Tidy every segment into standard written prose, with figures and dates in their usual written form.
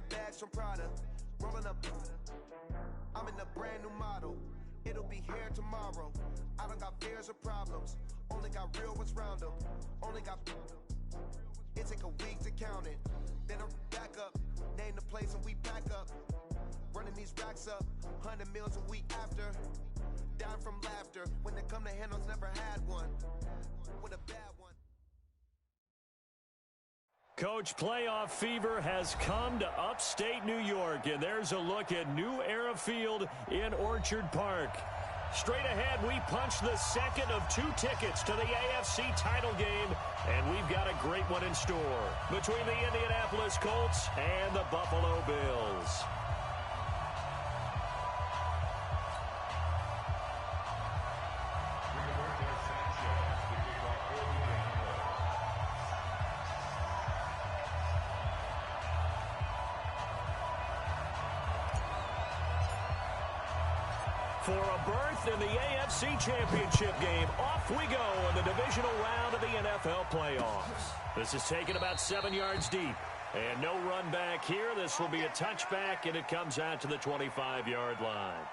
got bags from Prada, rolling up. I'm in a brand new model. It'll be here tomorrow. I don't got fears or problems. Only got real ones round them. Only got. It take a week to count it. Then I'm back up. Name the place and we back up. Running these racks up. 100 meals a week after. Dying from laughter. When they come to handles, never had one. With a bad one. Coach, playoff fever has come to upstate New York, and there's a look at New Era Field in Orchard Park. Straight ahead, we punch the second of 2 tickets to the AFC title game, and we've got a great one in store between the Indianapolis Colts and the Buffalo Bills. For a berth in the AFC Championship game, off we go in the divisional round of the NFL playoffs. This is taken about 7 yards deep. And no run back here. This will be a touchback, and it comes out to the 25-yard line.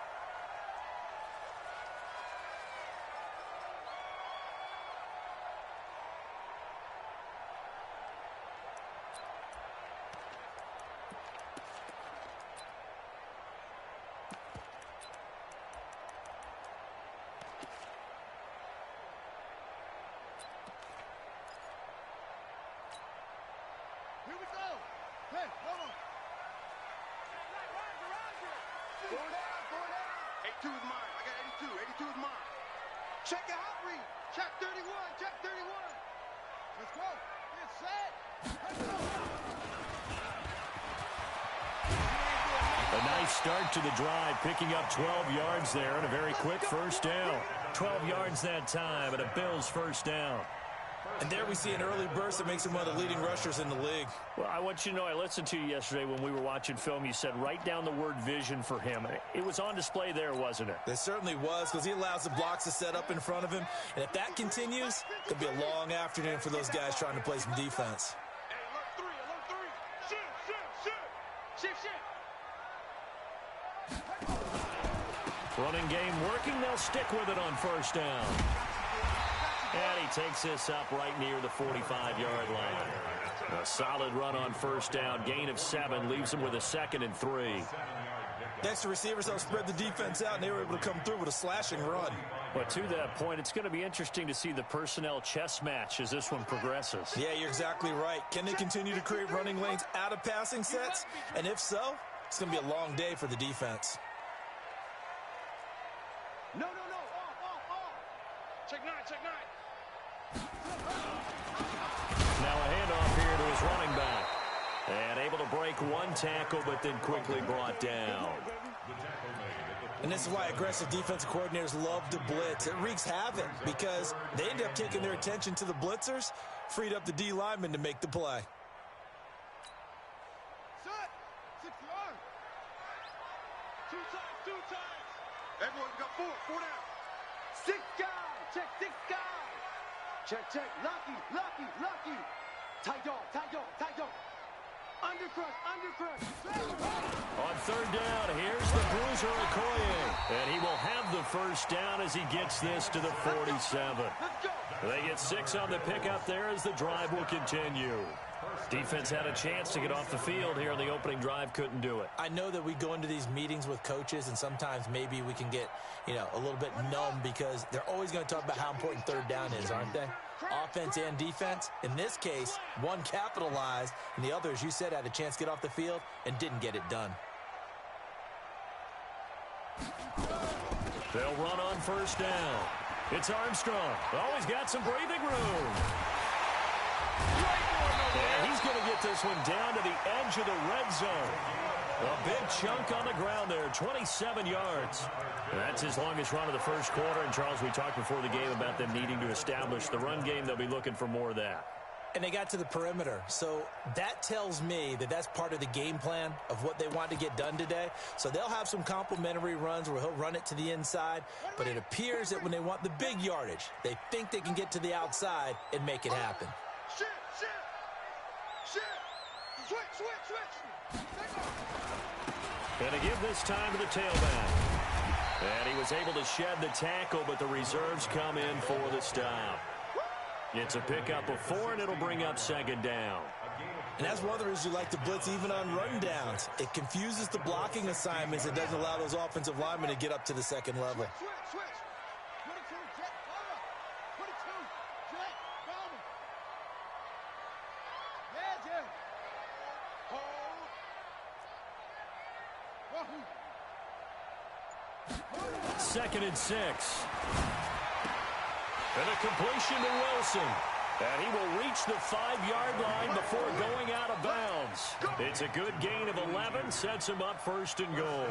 Start to the drive, picking up 12 yards there and a very quick first down. 12 yards that time and a Bills first down. And there we see an early burst that makes him one of the leading rushers in the league. Well, I want you to know, I listened to you yesterday when we were watching film. You said write down the word vision for him. It was on display there, wasn't it? It certainly was, because he allows the blocks to set up in front of him. And if that continues, it could be a long afternoon for those guys trying to play some defense. Running game working. They'll stick with it on first down. And he takes this up right near the 45-yard line. A solid run on first down. Gain of 7 leaves him with a 2nd and 3. Next, the receivers help spread the defense out, and they were able to come through with a slashing run. But to that point, it's going to be interesting to see the personnel chess match as this one progresses. Yeah, you're exactly right. Can they continue to create running lanes out of passing sets? And if so, it's going to be a long day for the defense. No. Off. Check 9. Now a handoff here to his running back. And able to break one tackle, but then quickly brought down. And this is why aggressive defensive coordinators love to blitz. It wreaks havoc because they end up taking their attention to the blitzers, freed up the D lineman to make the play. Set. 6 yards. 2 times. Everyone got 4 down. 6 guys. Check 6 guys. Check. Lucky. Tight dog. Undercrush. On third down, here's the bruiser Okoye. And he will have the first down as he gets this to the 47. Let's go. They get 6 on the pickup there as the drive will continue. Defense had a chance to get off the field here in the opening drive, couldn't do it. I know that we go into these meetings with coaches, and sometimes maybe we can get, a little bit numb because they're always going to talk about how important third down is, aren't they? Offense and defense. In this case, one capitalized, and the other, as you said, had a chance to get off the field and didn't get it done. They'll run on first down. It's Armstrong. Always got some breathing room. And he's going to get this one down to the edge of the red zone. A big chunk on the ground there, 27 yards. That's his longest run of the first quarter. And, Charles, we talked before the game about them needing to establish the run game. They'll be looking for more of that. And they got to the perimeter. So that tells me that that's part of the game plan of what they want to get done today. So they'll have some complementary runs where he'll run it to the inside. But it appears that when they want the big yardage, they think they can get to the outside and make it happen. And to give this time to the tailback. And he was able to shed the tackle, but the reserves come in for the stop. It's a pickup of 4, and it'll bring up second down. And that's one of the reasons you like to blitz even on rundowns. It confuses the blocking assignments. It doesn't allow those offensive linemen to get up to the second level. Second and 6. And a completion to Wilson. And he will reach the 5-yard line before going out of bounds. It's a good gain of 11, sets him up first and goal.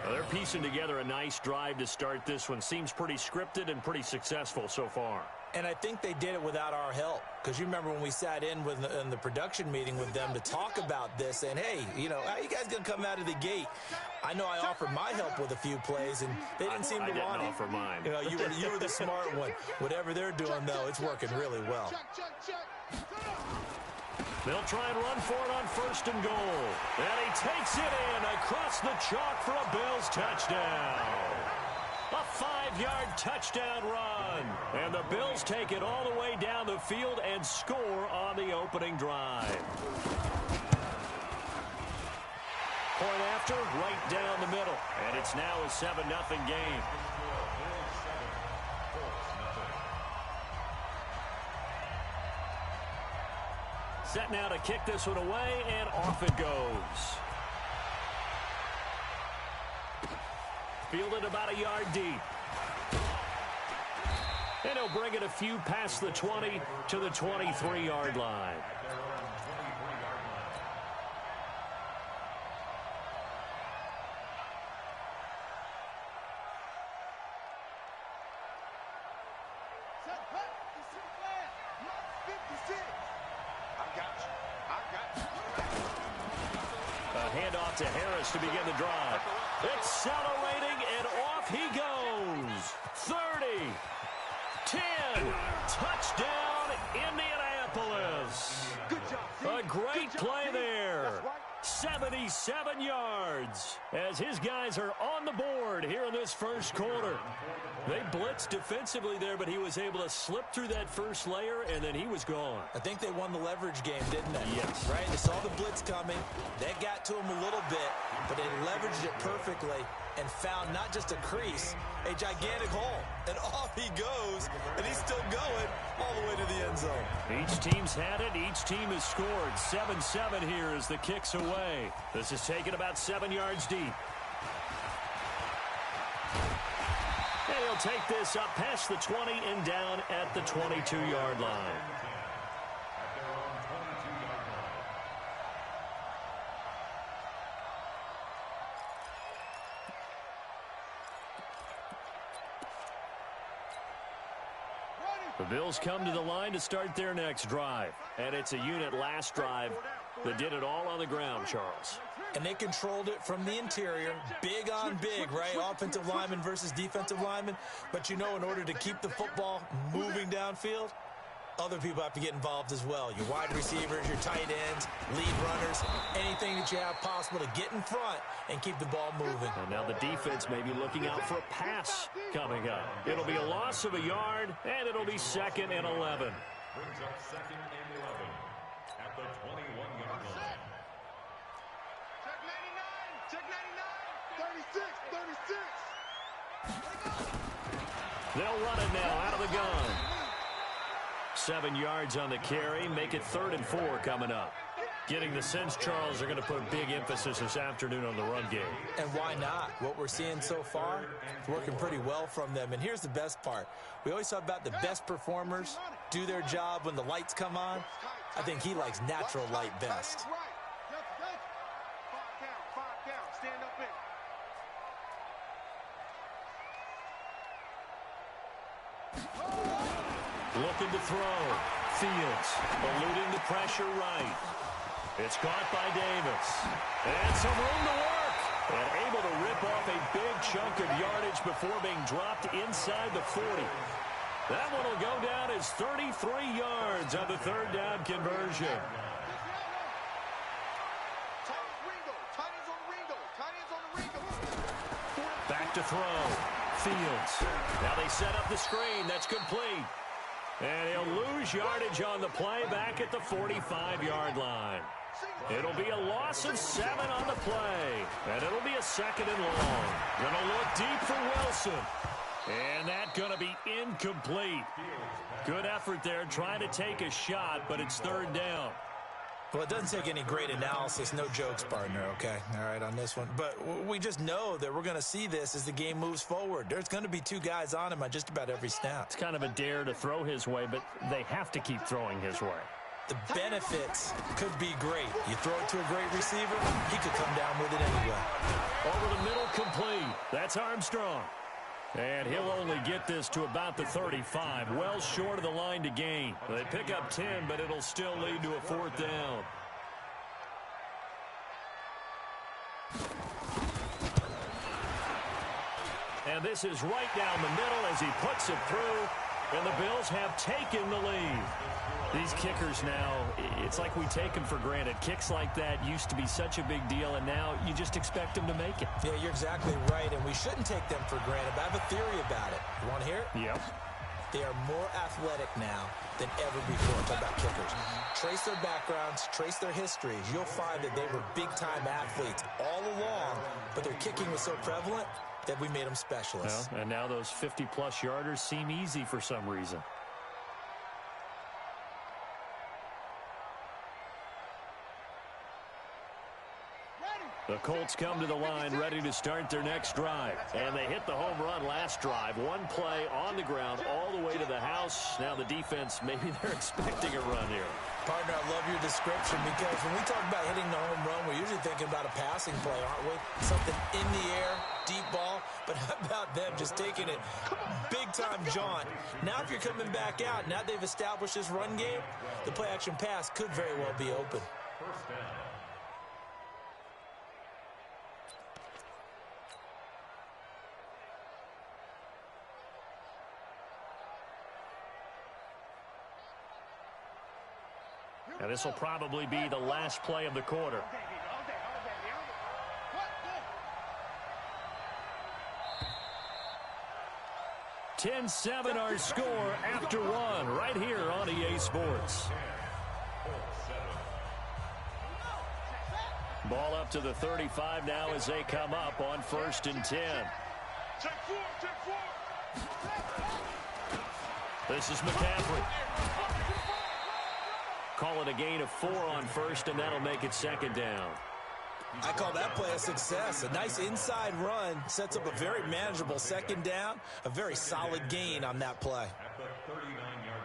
Well, they're piecing together a nice drive to start this one. Seems pretty scripted and pretty successful so far. And I think they did it without our help. Because you remember when we sat in the production meeting with them to talk about this, and hey, you know, how you guys going to come out of the gate? I know I offered my help with a few plays, and they didn't seem to want it. I didn't offer mine. You know, you were the smart one. Whatever they're doing, though, it's working really well. They'll try and run for it on first and goal. And he takes it in across the chalk for a Bills touchdown. A 5-yard touchdown run. And the Bills take it all the way down the field and score on the opening drive. Point after, right down the middle. And it's now a 7-0 game. Set now to kick this one away, and off it goes. Fielded about a yard deep. And he'll bring it a few past the 20 to the 23-yard line. Handoff to Harris to begin the drive. Accelerating, and off he goes. 30, 10, touchdown, Indianapolis. Good job. A great play there. 77 yards as his guys are on the board here in this first quarter. They blitzed defensively there, but he was able to slip through that first layer, and then he was gone. I think they won the leverage game, didn't they? Yes. Right? They saw the blitz coming. That got to him a little bit, but they leveraged it perfectly and found not just a crease, a gigantic hole. And off he goes, and he's still going all the way to the end zone. Each team's had it. Each team has scored. 7-7 here as the kick's away. This is taken about 7 yards deep. And he'll take this up past the 20 and down at the 22-yard line. The Bills come to the line to start their next drive. And it's a unit last drive that did it all on the ground, Charles. And they controlled it from the interior, big on big, right? Offensive lineman versus defensive lineman. But, you know, in order to keep the football moving downfield, other people have to get involved as well. Your wide receivers, your tight ends, lead runners, anything that you have possible to get in front and keep the ball moving. And now the defense may be looking out for a pass coming up. It'll be a loss of a yard, and it'll be 2nd and 11. Brings up 2nd and 11 at the 21-yard line. Check 99. 36. They'll run it now out of the gun. 7 yards on the carry. Make it 3rd and 4 coming up. Getting the sense, Charles, they're going to put a big emphasis this afternoon on the run game. And why not? What we're seeing so far, it's working pretty well from them. And here's the best part. We always talk about the best performers do their job when the lights come on. I think he likes natural light best. Stand up in. Looking to throw. Fields eluding the pressure right. It's caught by Davis. And some room to work. And able to rip off a big chunk of yardage before being dropped inside the 40. That one will go down as 33 yards on the 3rd down conversion. throw. Fields. Now they set up the screen. That's complete. And he'll lose yardage on the play back at the 45-yard line. It'll be a loss of 7 on the play. And it'll be a 2nd and long. Gonna look deep for Wilson. And that's going to be incomplete. Good effort there trying to take a shot, but it's 3rd down. Well, it doesn't take any great analysis. No jokes, partner, okay? All right, on this one. But we just know that we're going to see this as the game moves forward. There's going to be 2 guys on him on just about every snap. It's kind of a dare to throw his way, but they have to keep throwing his way. The benefits could be great. You throw it to a great receiver, he could come down with it anyway. Over the middle, complete. That's Armstrong. And he'll only get this to about the 35, well short of the line to gain. They pick up 10, but it'll still lead to a 4th down. And this is right down the middle as he puts it through, and the Bills have taken the lead. These kickers now, it's like we take them for granted. Kicks like that used to be such a big deal, and now you just expect them to make it. Yeah, you're exactly right, and we shouldn't take them for granted, but I have a theory about it. You want to hear it? Yep. They are more athletic now than ever before. Talk about kickers. Trace their backgrounds, trace their histories. You'll find that they were big-time athletes all along, but their kicking was so prevalent that we made them specialists. Well, and now those 50-plus yarders seem easy for some reason. The Colts come to the line ready to start their next drive. And they hit the home run last drive. 1 play on the ground all the way to the house. Now the defense, maybe they're expecting a run here. Partner, I love your description because when we talk about hitting the home run, we're usually thinking about a passing play, aren't we? Something in the air, deep ball. But how about them just taking it big-time jaunt? Now if you're coming back out, now they've established this run game, the play-action pass could very well be open. First down. And this will probably be the last play of the quarter. 10-7 our score after 1 right here on EA Sports. Ball up to the 35 now as they come up on 1st and 10. This is McCaffrey. Call it a gain of 4 on 1st, and that'll make it 2nd down. I call that play a success. A nice inside run sets up a very manageable 2nd down. A very solid gain on that play. At the 39-yard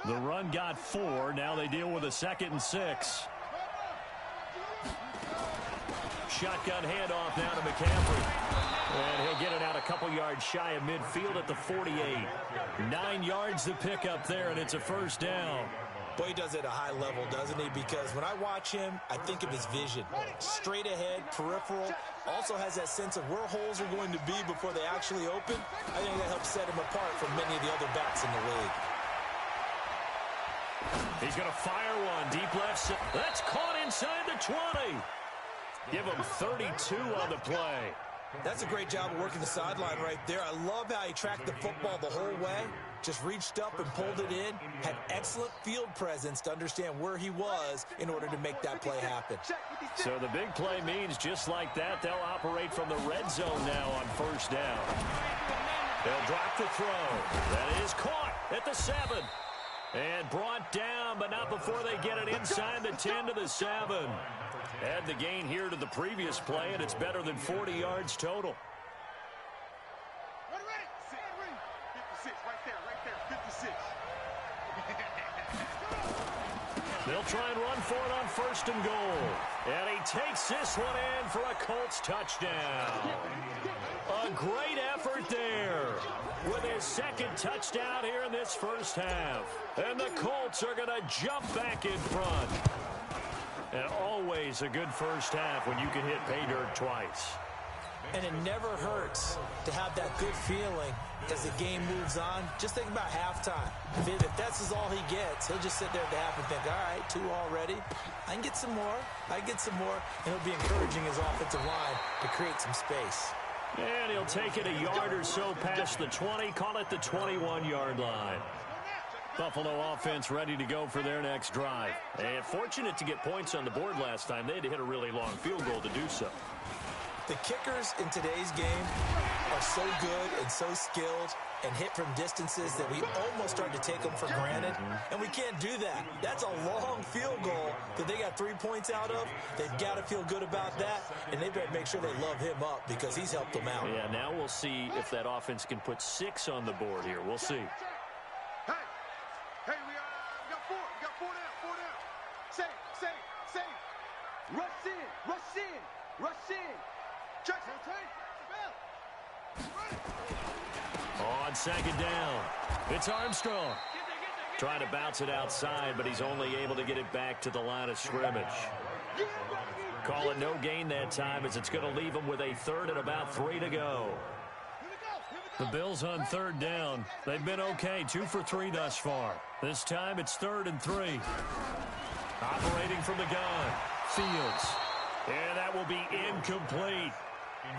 line. The run got 4. Now they deal with a 2nd and 6. Shotgun handoff now to McCaffrey. And he'll get it out a couple yards shy of midfield at the 48. 9 yards to pick up there, and it's a 1st down. Boy, he does it at a high level, doesn't he? Because when I watch him, I think of his vision. Straight ahead, peripheral. Also has that sense of where holes are going to be before they actually open. I think that helps set him apart from many of the other backs in the league. He's going to fire one. Deep left. That's caught inside the 20. Give him 32 on the play. That's a great job of working the sideline right there. I love how he tracked the football the whole way. Just reached up and pulled it in. Had excellent field presence to understand where he was in order to make that play happen. So the big play means just like that, they'll operate from the red zone now on 1st down. They'll drop the throw. That is caught at the 7. And brought down, but not before they get it inside the 10 to the 7. Add the gain here to the previous play, and it's better than 40 yards total. Ready. 56, right there, 56. They'll try and run for it on 1st and goal. And he takes this one in for a Colts touchdown. A great effort there with his 2nd touchdown here in this 1st half. And the Colts are going to jump back in front. And always a good 1st half when you can hit pay dirt twice. And it never hurts to have that good feeling as the game moves on. Just think about halftime. If that's all he gets, he'll just sit there at the half and think, all right, 2 already. I can get some more. I can get some more. And he'll be encouraging his offensive line to create some space. And he'll take it a yard or so past the 20, call it the 21-yard line. Buffalo offense ready to go for their next drive. And fortunate to get points on the board last time. They had to hit a really long field goal to do so. The kickers in today's game are so good and so skilled and hit from distances that we almost start to take them for granted, and we can't do that. That's a long field goal that they got 3 points out of. They've got to feel good about that, and they better make sure they love him up because he's helped them out. Yeah, now we'll see if that offense can put 6 on the board here. We'll see. Hey, we got 4. We got 4 down. Save. Rush in. Check. On second down, it's Armstrong. Trying to bounce it outside, but he's only able to get it back to the line of scrimmage. Call it no gain that time as it's going to leave him with a 3rd and about 3 to go. The Bills on 3rd down. They've been okay, 2 for 3 thus far. This time it's 3rd and 3. Operating from the gun, Fields. And that will be incomplete.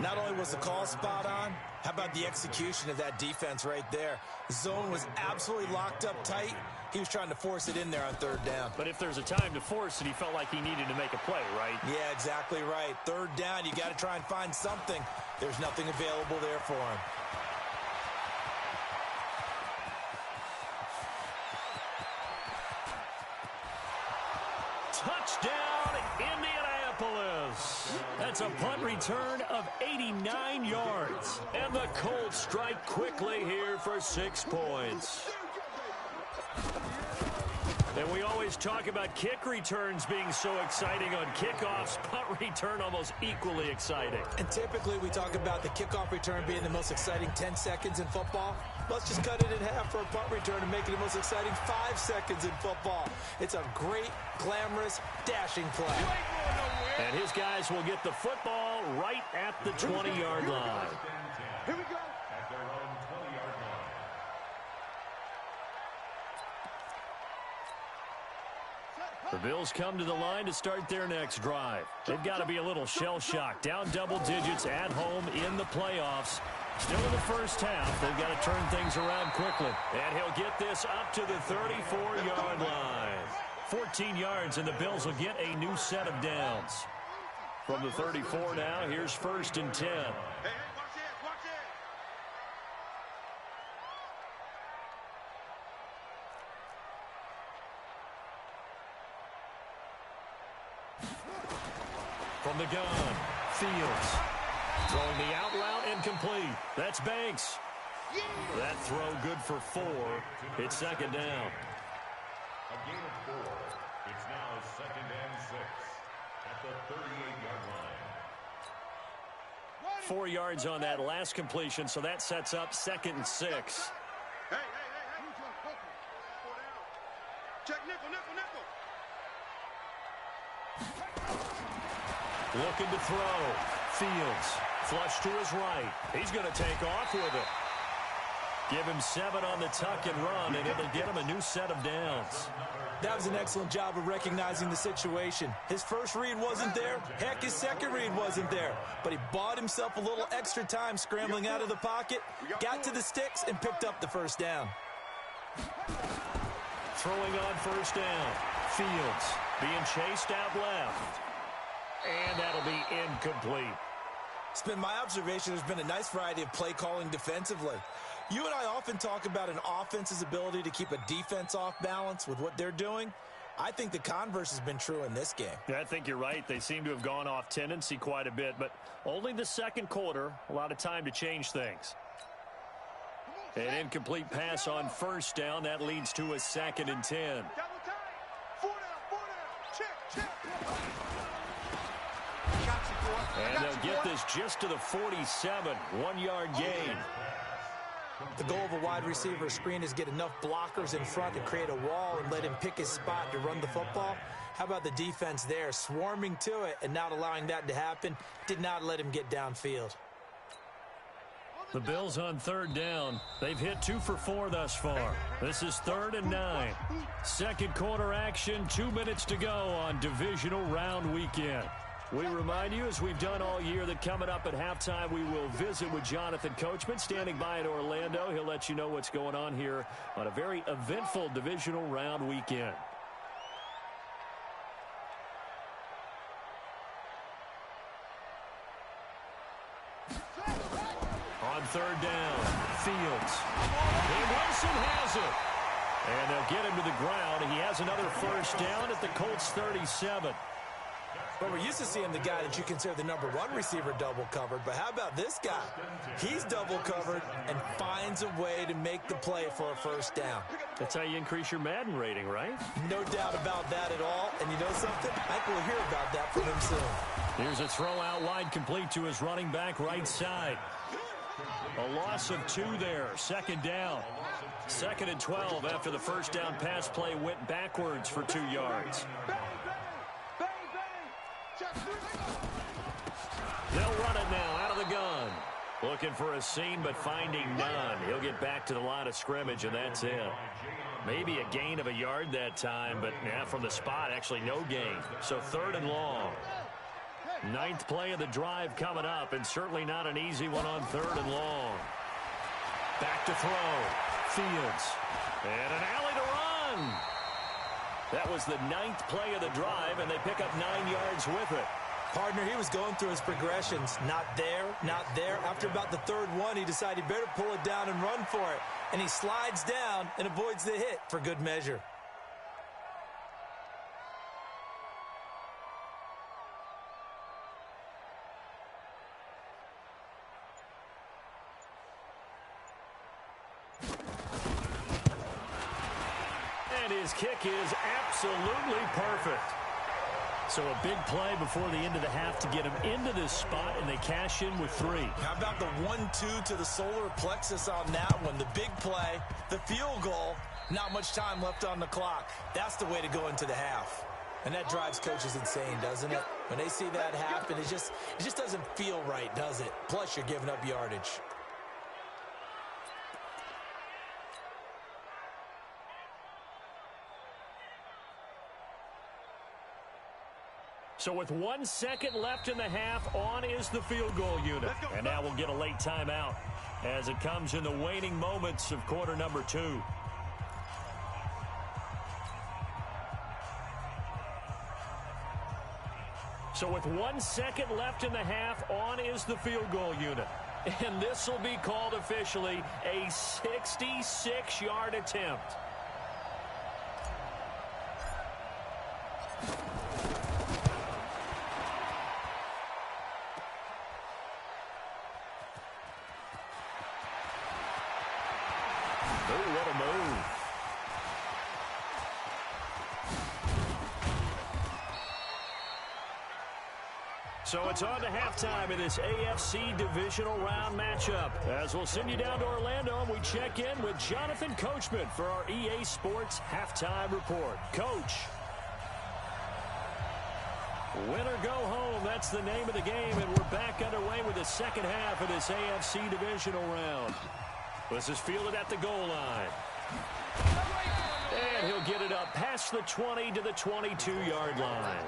Not only was the call spot on, how about the execution of that defense right there? The zone was absolutely locked up tight. He was trying to force it in there on 3rd down. But if there's a time to force it, he felt like he needed to make a play, right? Yeah, exactly right. 3rd down, you got to try and find something. There's nothing available there for him. Touchdown, Indianapolis. That's a punt return of 89 yards. And the Colts strike quickly here for 6 points. And we always talk about kick returns being so exciting on kickoffs. Punt return almost equally exciting. And typically we talk about the kickoff return being the most exciting 10 seconds in football. Let's just cut it in half for a punt return and make it the most exciting 5 seconds in football. It's a great, glamorous, dashing play. And his guys will get the football right at the 20-yard line. Here we go. At their own 20-yard line. The Bills come to the line to start their next drive. They've got to be a little shell-shocked. Down double digits at home in the playoffs. Still in the first half. They've got to turn things around quickly. And he'll get this up to the 34-yard line. 14 yards, and the Bills will get a new set of downs. From the 34 now, here's 1st and 10. Hey, watch it. From the gun, Fields. Throwing the out route incomplete. That's Banks. That throw good for 4. It's 2nd down. A gain of 4. It's now 2nd and 6 at the 38-yard line. 4 yards on that last completion, so that sets up 2nd and 6. Hey. Check nickel. Looking to throw. Fields. Flush to his right. He's going to take off with it. Give him 7 on the tuck and run, and it'll get him a new set of downs. That was an excellent job of recognizing the situation. His first read wasn't there. Heck, his second read wasn't there. But he bought himself a little extra time scrambling out of the pocket, got to the sticks, and picked up the 1st down. Throwing on 1st down. Fields being chased out left. And that'll be incomplete. It's been my observation there's been a nice variety of play calling defensively. You and I often talk about an offense's ability to keep a defense off balance with what they're doing. I think the converse has been true in this game. Yeah, I think you're right. They seem to have gone off tendency quite a bit, but only the 2nd quarter, a lot of time to change things. An incomplete pass on 1st down. That leads to a 2nd and 10. Double time. 4 down. Check. And they'll get this just to the 47. 1-yard gain. The goal of a wide receiver screen is get enough blockers in front to create a wall and let him pick his spot to run the football. How about the defense there, swarming to it and not allowing that to happen? Did not let him get downfield. The Bills on third down. They've hit 2 for 4 thus far. This is 3rd and 9. Second quarter action, 2 minutes to go on divisional round weekend. We remind you, as we've done all year, that coming up at halftime, we will visit with Jonathan Coachman, standing by in Orlando. He'll let you know what's going on here on a very eventful divisional round weekend. On third down, Fields. And Wilson has it. And they'll get him to the ground. He has another first down at the Colts 37. But we're used to seeing the guy that you consider the number 1 receiver double covered. But how about this guy? He's double covered and finds a way to make the play for a first down. That's how you increase your Madden rating, right? No doubt about that at all. And you know something? I think we'll hear about that from him soon. Here's a throw out wide, complete to his running back right side. A loss of 2 there. Second down. 2nd and 12 after the first down pass play went backwards for 2 yards. They'll run it now out of the gun. Looking for a seam, but finding none. He'll get back to the line of scrimmage, and that's it. Maybe a gain of a yard that time, but from the spot, actually no gain. So 3rd and long. 9th play of the drive coming up, and certainly not an easy one on 3rd and long. Back to throw. Fields. And an alley to run. That was the 9th play of the drive, and they pick up 9 yards with it. Partner, he was going through his progressions. Not there, not there. After about the 3rd one, he decided he better pull it down and run for it. And he slides down and avoids the hit for good measure. And his kick is absolutely perfect. So a big play before the end of the half to get him into this spot, and they cash in with 3. How about the 1-2 to the solar plexus on that one? The big play, the field goal, not much time left on the clock. That's the way to go into the half. And that drives coaches insane, doesn't it? When they see that happen, it just doesn't feel right, does it? Plus, you're giving up yardage. So with 1 second left in the half, on is the field goal unit. And now we'll get a late timeout as it comes in the waning moments of quarter number 2. So with 1 second left in the half, on is the field goal unit. And this will be called officially a 66-yard attempt. What a move. So it's on to halftime in this AFC divisional round matchup. As we'll send you down to Orlando, and we check in with Jonathan Coachman for our EA Sports halftime report. Coach. Win or go home, that's the name of the game, and we're back underway with the second half of this AFC divisional round. This is fielded at the goal line. And he'll get it up past the 20 to the 22-yard line.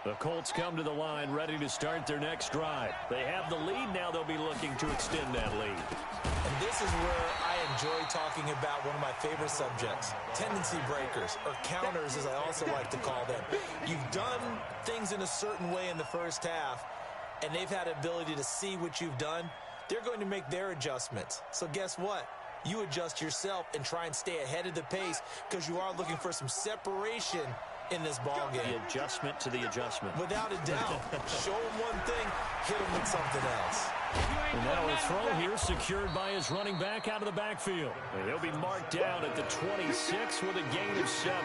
The Colts come to the line ready to start their next drive. They have the lead. Now they'll be looking to extend that lead. And this is where I enjoy talking about one of my favorite subjects, tendency breakers, or counters as I also like to call them. You've done things in a certain way in the first half, and they've had the ability to see what you've done. They're going to make their adjustments. So guess what? You adjust yourself and try and stay ahead of the pace because you are looking for some separation in this ball game. The adjustment to the adjustment. Without a doubt. Show him one thing, hit him with something else. And now a throw here secured by his running back out of the backfield. And he'll be marked down at the 26 with a gain of 7.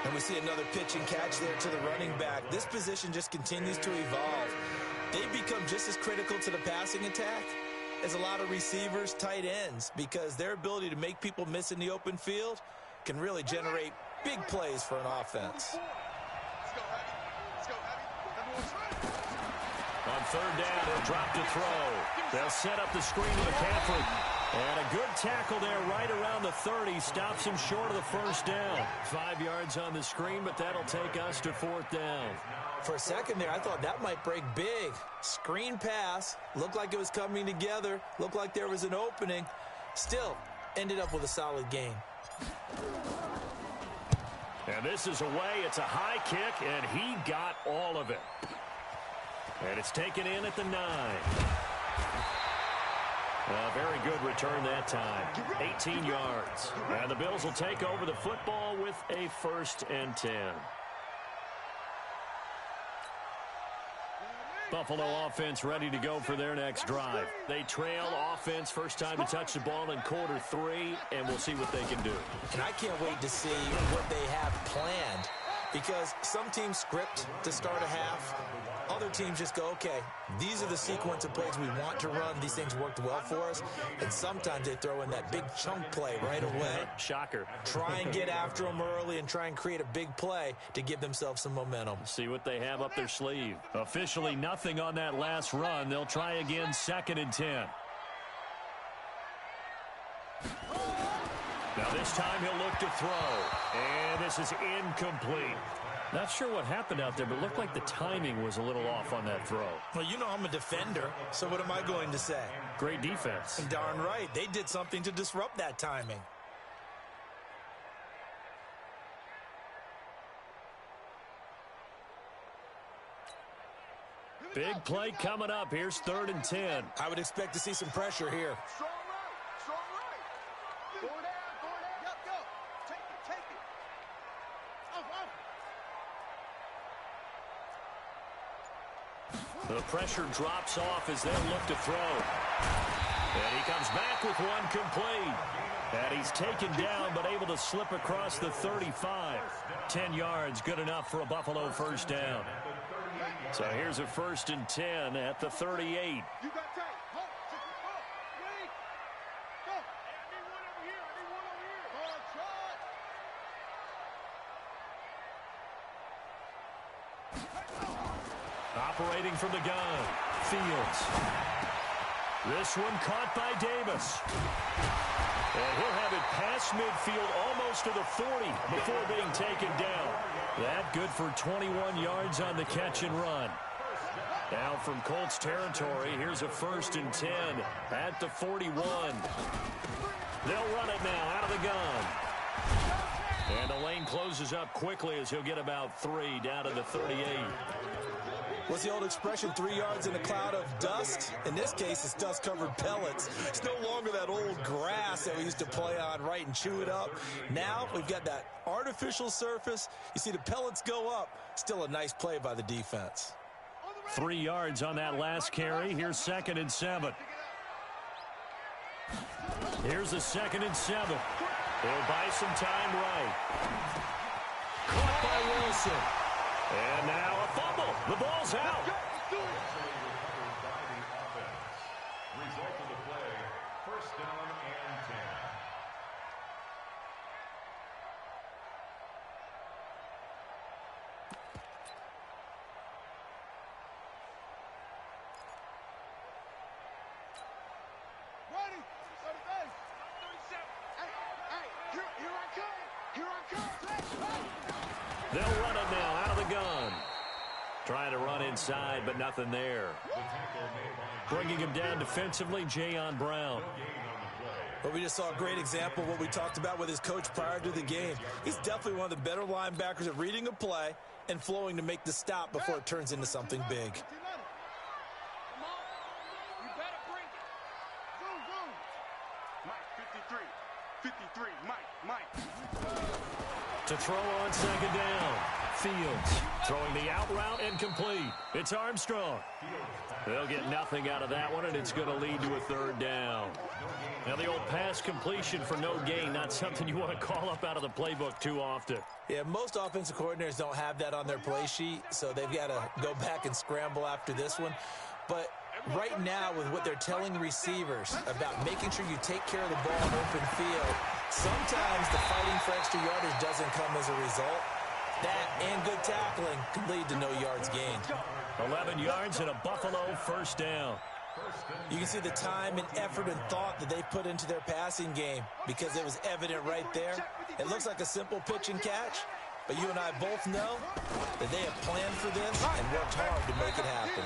And we see another pitch and catch there to the running back. This position just continues to evolve. They become just as critical to the passing attack is a lot of receivers, tight ends, because their ability to make people miss in the open field can really generate big plays for an offense. On third down, he'll drop to throw. They'll set up the screen to McCaffrey. And a good tackle there right around the 30. Stops him short of the first down. 5 yards on the screen, but that'll take us to fourth down. For a second there, I thought that might break big. Screen pass. Looked like it was coming together. Looked like there was an opening. Still, ended up with a solid gain. And this is away. It's a high kick, and he got all of it. And it's taken in at the 9. A very good return that time. 18 yards. And the Bills will take over the football with a 1st and 10. Buffalo offense ready to go for their next drive. They trail offense, first time to touch the ball in quarter 3, and we'll see what they can do. And I can't wait to see what they have planned, because some teams script to start a half. Other teams just go, okay, these are the sequence of plays we want to run. These things worked well for us. And sometimes they throw in that big chunk play right away. Shocker. Try and get after them early and try and create a big play to give themselves some momentum. See what they have up their sleeve. Officially nothing on that last run. They'll try again, 2nd and 10. Now this time he'll look to throw. And this is incomplete. Not sure what happened out there, but it looked like the timing was a little off on that throw. Well, you know I'm a defender, so what am I going to say? Great defense. And darn right, they did something to disrupt that timing. Big play coming up. Here's 3rd and 10. I would expect to see some pressure here. Strong right. Strong right. Go down. Yep, go. Take it. The pressure drops off as they look to throw. And he comes back with one complete. And he's taken down but able to slip across the 35. 10 yards, good enough for a Buffalo first down. So here's a 1st and 10 at the 38. You got tight. Hold. Wait. Go. I need one over here. Ball shot. Operating from the gun, Fields. This one caught by Davis. And he'll have it past midfield almost to the 40 before being taken down. That good for 21 yards on the catch and run. Now from Colts territory, here's a 1st and 10 at the 41. They'll run it now out of the gun. And the lane closes up quickly as he'll get about 3 down to the 38. What's the old expression, 3 yards in a cloud of dust? In this case, it's dust-covered pellets. It's no longer that old grass that we used to play on, right, and chew it up. Now we've got that artificial surface. You see the pellets go up. Still a nice play by the defense. 3 yards on that last carry. Here's 2nd and 7. Here's a 2nd and 7. They'll buy some time right. Caught by Wilson. And now a fumble. The ball's out. Result of the play, 1st down and 10. Ready. 37. Hey, here I come. They'll run it now out of the gun. Trying to run inside, but nothing there. Bringing him down defensively, Jayon Brown. But we just saw a great example of what we talked about with his coach prior to the game. He's definitely one of the better linebackers at reading a play and flowing to make the stop before it turns into something big. Mike, 53, Mike. To throw on 2nd down. Fields throwing the out route and complete. It's Armstrong. They'll get nothing out of that one, and it's going to lead to a 3rd down. Now the old pass completion for no gain, not something you want to call up out of the playbook too often. Yeah, most offensive coordinators don't have that on their play sheet, so they've got to go back and scramble after this one. But Right now, with what they're telling receivers about making sure you take care of the ball in open field, sometimes the fighting for extra yardage doesn't come as a result. That and good tackling can lead to no yards gained. 11 yards and a Buffalo first down. You can see the time and effort and thought that they put into their passing game because it was evident right there. It looks like a simple pitch and catch, but you and I both know that they have planned for this and worked hard to make it happen.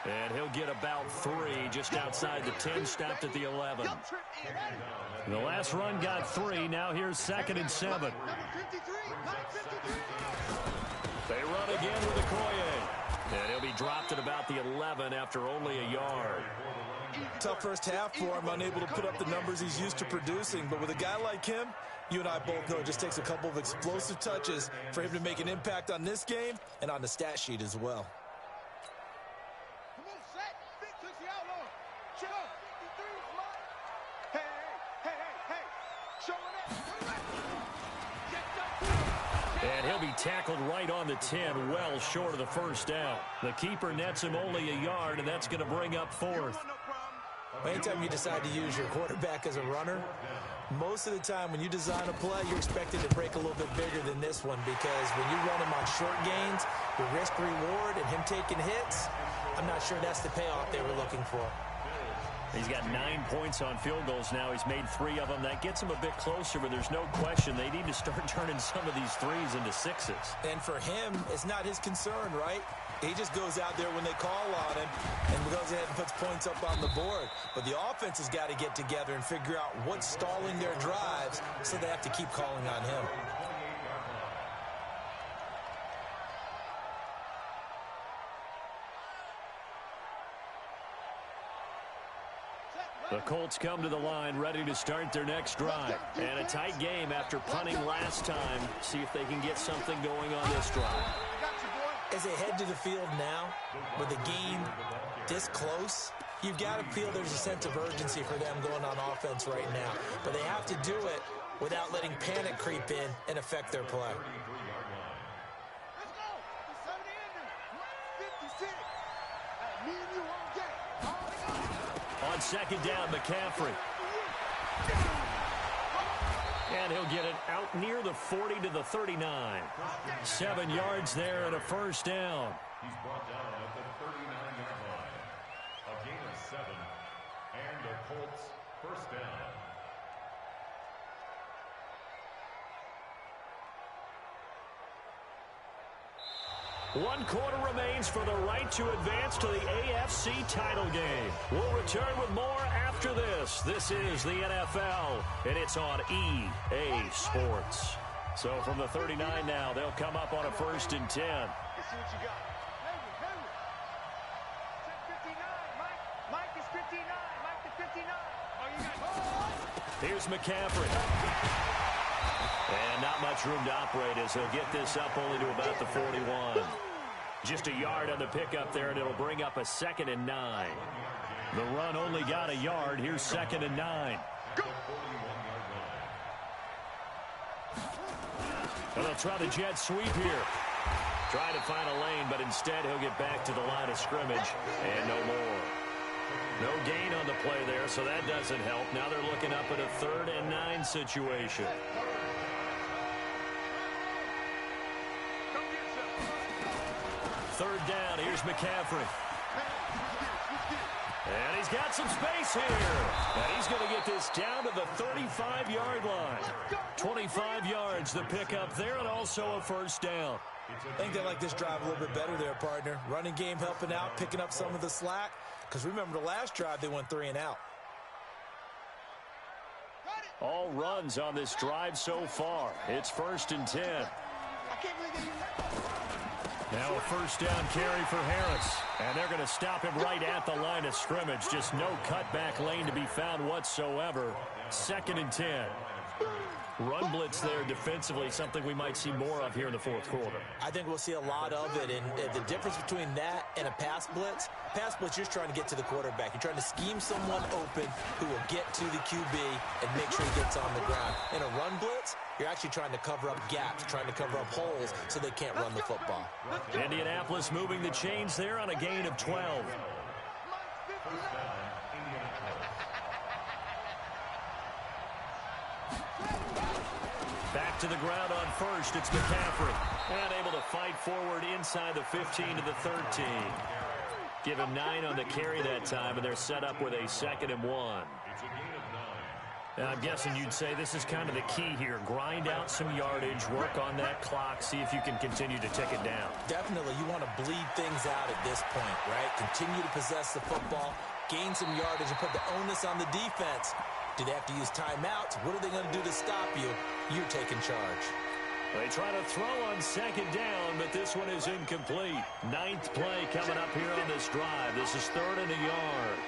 And he'll get about 3 just outside the 10, stopped at the 11. The last run got 3. Now here's 2nd and 7. They run again with Okoye. And he'll be dropped at about the 11 after only a yard. Tough first half for him, unable to put up the numbers he's used to producing. But with a guy like him, you and I both know it just takes a couple of explosive touches for him to make an impact on this game and on the stat sheet as well. And he'll be tackled right on the 10, well short of the first down. The keeper nets him only a yard, and that's going to bring up 4th. Anytime you decide to use your quarterback as a runner, most of the time when you design a play, you're expected to break a little bit bigger than this one because when you run him on short gains, the risk-reward and him taking hits, I'm not sure that's the payoff they were looking for. He's got 9 points on field goals now. He's made 3 of them. That gets him a bit closer, but there's no question they need to start turning some of these 3s into 6s. And for him, it's not his concern, right? He just goes out there when they call on him and goes ahead and puts points up on the board. But the offense has got to get together and figure out what's stalling their drives, so they have to keep calling on him. The Colts come to the line ready to start their next drive. And a tight game after punting last time. See if they can get something going on this drive. As they head to the field now, with the game this close, you've got to feel there's a sense of urgency for them going on offense right now. But they have to do it without letting panic creep in and affect their play. On 2nd down, McCaffrey. And he'll get it out near the 40 to the 39. 7 yards there and a first down. He's brought down at the 39-yard line. A gain of 7 and the Colts first down. One quarter remains for the right to advance to the AFC title game. We'll return with more after this. This is the NFL, and it's on EA Sports. So from the 39 now, they'll come up on a 1st and 10. Let's see what you got. Mike is 59. Mike is 59. Here's McCaffrey. And not much room to operate as he'll get this up only to about the 41. Just a yard on the pickup there, and it'll bring up a 2nd and 9. The run only got a yard. Here's 2nd and 9. And they'll try the jet sweep here. Try to find a lane, but instead he'll get back to the line of scrimmage and no more. No gain on the play there, so that doesn't help. Now they're looking up at a 3rd and 9 situation. Third down, here's McCaffrey. And he's got some space here. And he's going to get this down to the 35-yard line. 25 yards the pickup there, and also a first down. I think they like this drive a little bit better there, partner. Running game helping out, picking up some of the slack. Because remember the last drive, they went 3 and out. All runs on this drive so far. It's 1st and 10. Now a first down carry for Harris. And they're going to stop him right at the line of scrimmage. Just no cutback lane to be found whatsoever. 2nd and 10. Run blitz there defensively, something we might see more of here in the 4th quarter. I think we'll see a lot of it, and the difference between that and a pass blitz, you're just trying to get to the quarterback. You're trying to scheme someone open who will get to the QB and make sure he gets on the ground. In a run blitz, you're actually trying to cover up gaps, trying to cover up holes so they can't run the football. Indianapolis moving the chains there on a gain of 12. First down, Indianapolis. Back to the ground on first. It's McCaffrey. And able to fight forward inside the 15 to the 13. Give him 9 on the carry that time, and they're set up with a 2nd and 1. It's a gain of 9. I'm guessing you'd say this is kind of the key here. Grind out some yardage, work on that clock, see if you can continue to tick it down. Definitely, you want to bleed things out at this point, right? Continue to possess the football, gain some yardage, and put the onus on the defense. Do they have to use timeouts? What are they going to do to stop you? You're taking charge. They try to throw on 2nd down, but this one is incomplete. 9th play coming up here on this drive. This is 3rd and a yard.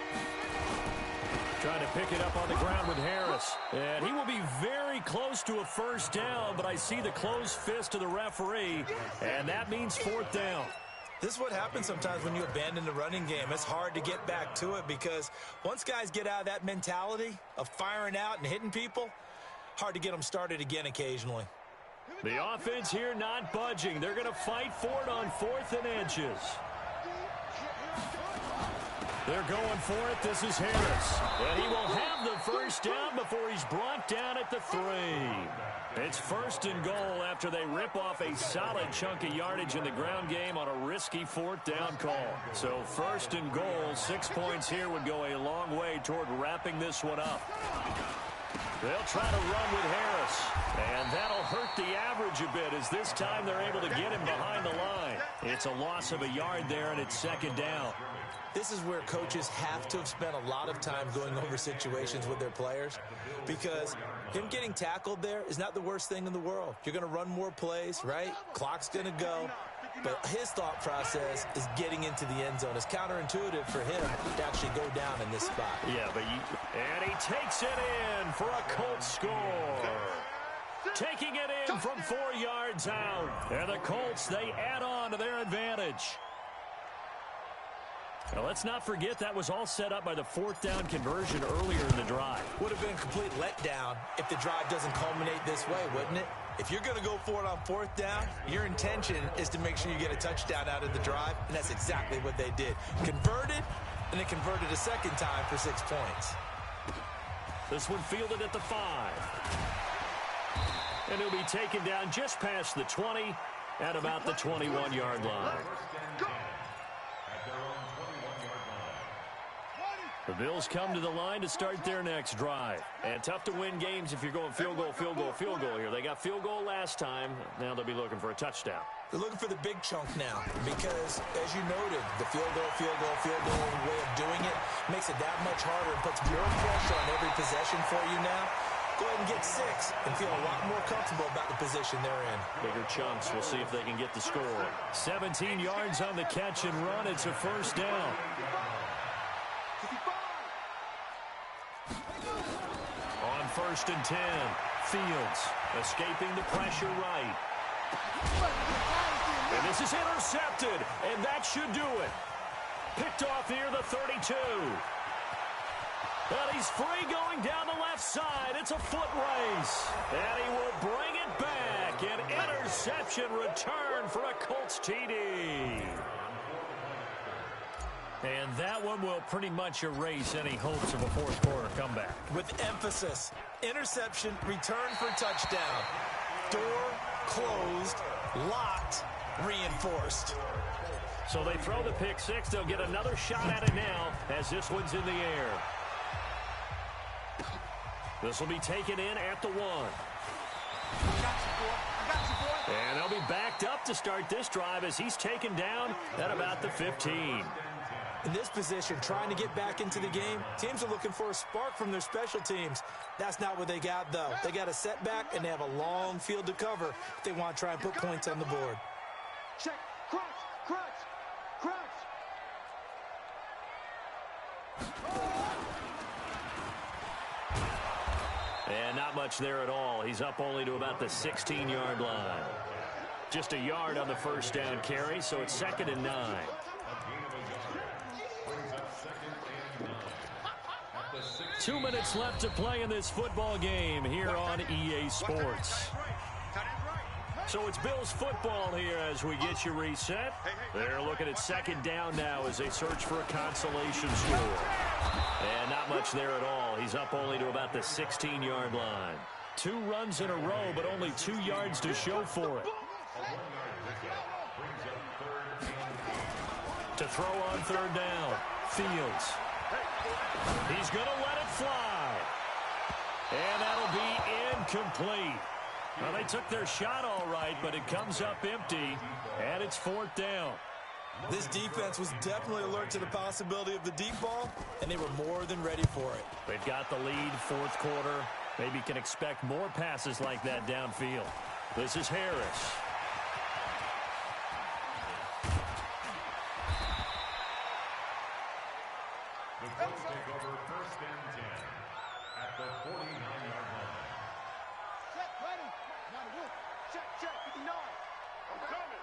Trying to pick it up on the ground with Harris. And he will be very close to a 1st down, but I see the closed fist of the referee, and that means 4th down. This is what happens sometimes when you abandon the running game. It's hard to get back to it because once guys get out of that mentality of firing out and hitting people, hard to get them started again occasionally. The offense here not budging. They're going to fight for it on 4th and inches. They're going for it. This is Harris. And he will have the 1st down before he's brought down at the 3. It's 1st and goal after they rip off a solid chunk of yardage in the ground game on a risky 4th down call. So 1st and goal, 6 points here would go a long way toward wrapping this one up. They'll try to run with Harris, and that'll hurt the average a bit as this time they're able to get him behind the line. It's a loss of a yard there, and it's 2nd down. This is where coaches have to have spent a lot of time going over situations with their players because him getting tackled there is not the worst thing in the world. You're going to run more plays, right? Clock's going to go. But his thought process is getting into the end zone. It's counterintuitive for him to actually go down in this spot. Yeah, and he takes it in for a Colts score. Taking it in from 4 yards out. And the Colts, they add on to their advantage. Now, let's not forget that was all set up by the 4th down conversion earlier in the drive. Would have been a complete letdown if the drive doesn't culminate this way, wouldn't it? If you're going to go for it on 4th down, your intention is to make sure you get a touchdown out of the drive, and that's exactly what they did. Converted, and they converted a 2nd time for 6 points. This one fielded at the 5. And he'll be taken down just past the 20 at about the 21-yard line. The Bills come to the line to start their next drive. And tough to win games if you're going field goal, field goal, field goal here. They got field goal last time. Now they'll be looking for a touchdown. They're looking for the big chunk now because, as you noted, the field goal way of doing it makes it that much harder and puts more pressure on every possession for you now. Go ahead and get 6 and feel a lot more comfortable about the position they're in. Bigger chunks. We'll see if they can get the score. 17 yards on the catch and run. It's a 1st down. On 1st and 10, Fields escaping the pressure right. And this is intercepted, and that should do it. Picked off near the 32. And he's free going down the left side. It's a foot race. And he will bring it back. An interception return for a Colts TD. And that one will pretty much erase any hopes of a 4th quarter comeback. With emphasis, interception, return for touchdown. Door closed, locked, reinforced. So they throw the pick 6. They'll get another shot at it now as this one's in the air. This will be taken in at the 1. And they'll be backed up to start this drive as he's taken down at about the 15. In this position, trying to get back into the game, teams are looking for a spark from their special teams. That's not what they got, though. They got a setback, and they have a long field to cover if they want to try and put points on the board. Check. Crunch. And not much there at all. He's up only to about the 16-yard line. Just a yard on the 1st down carry, so it's 2nd and 9. 2 minutes left to play in this football game here on EA Sports. So it's Bills football here as we get you reset. They're looking at second down now as they search for a consolation score. And not much there at all. He's up only to about the 16-yard line. 2 runs in a row, but only 2 yards to show for it. To throw on third down, Fields. He's going to let it fly. And that'll be incomplete. Well, they took their shot all right, but it comes up empty, and it's 4th down. This defense was definitely alert to the possibility of the deep ball, and they were more than ready for it. They've got the lead, 4th quarter. Maybe can expect more passes like that downfield. This is Harris. The Colts take over 1st and 10 at the 49-yard line. Check, ready. Now the roof. Check, 59. I'm coming.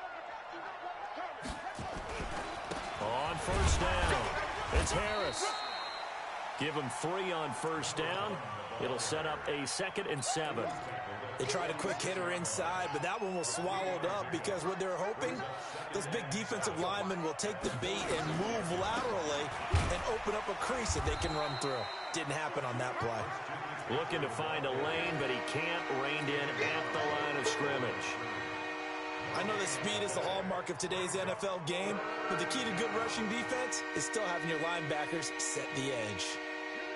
On 1st down, it's Harris. Give him 3 on 1st down. It'll set up a 2nd and 7. They tried a quick hitter inside, but that one was swallowed up because what they're hoping, those big defensive linemen will take the bait and move laterally and open up a crease that they can run through. Didn't happen on that play. Looking to find a lane, but he can't rein in at the line of scrimmage. I know that speed is the hallmark of today's NFL game, but the key to good rushing defense is still having your linebackers set the edge.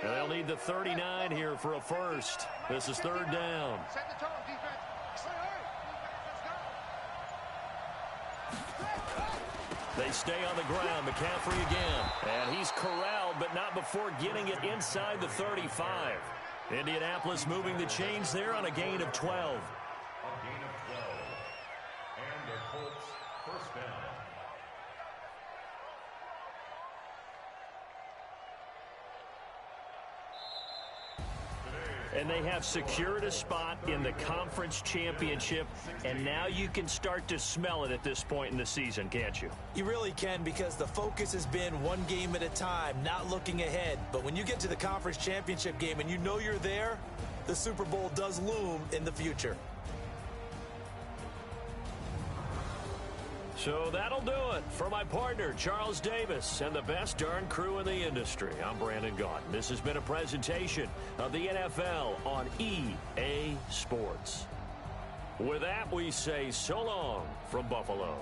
And they'll need the 39 here for a first. This is 3rd down. Set the tone, defense. They stay on the ground. McCaffrey again. And he's corralled, but not before getting it inside the 35. Indianapolis moving the chains there on a gain of 12. A gain of 12. And the Colts 1st down. And they have secured a spot in the conference championship, and now you can start to smell it at this point in the season, can't you? You really can, because the focus has been one game at a time, not looking ahead. But when you get to the conference championship game and you know you're there, the Super Bowl does loom in the future. So that'll do it for my partner, Charles Davis, and the best darn crew in the industry. I'm Brandon Gaudin. This has been a presentation of the NFL on EA Sports. With that, we say so long from Buffalo.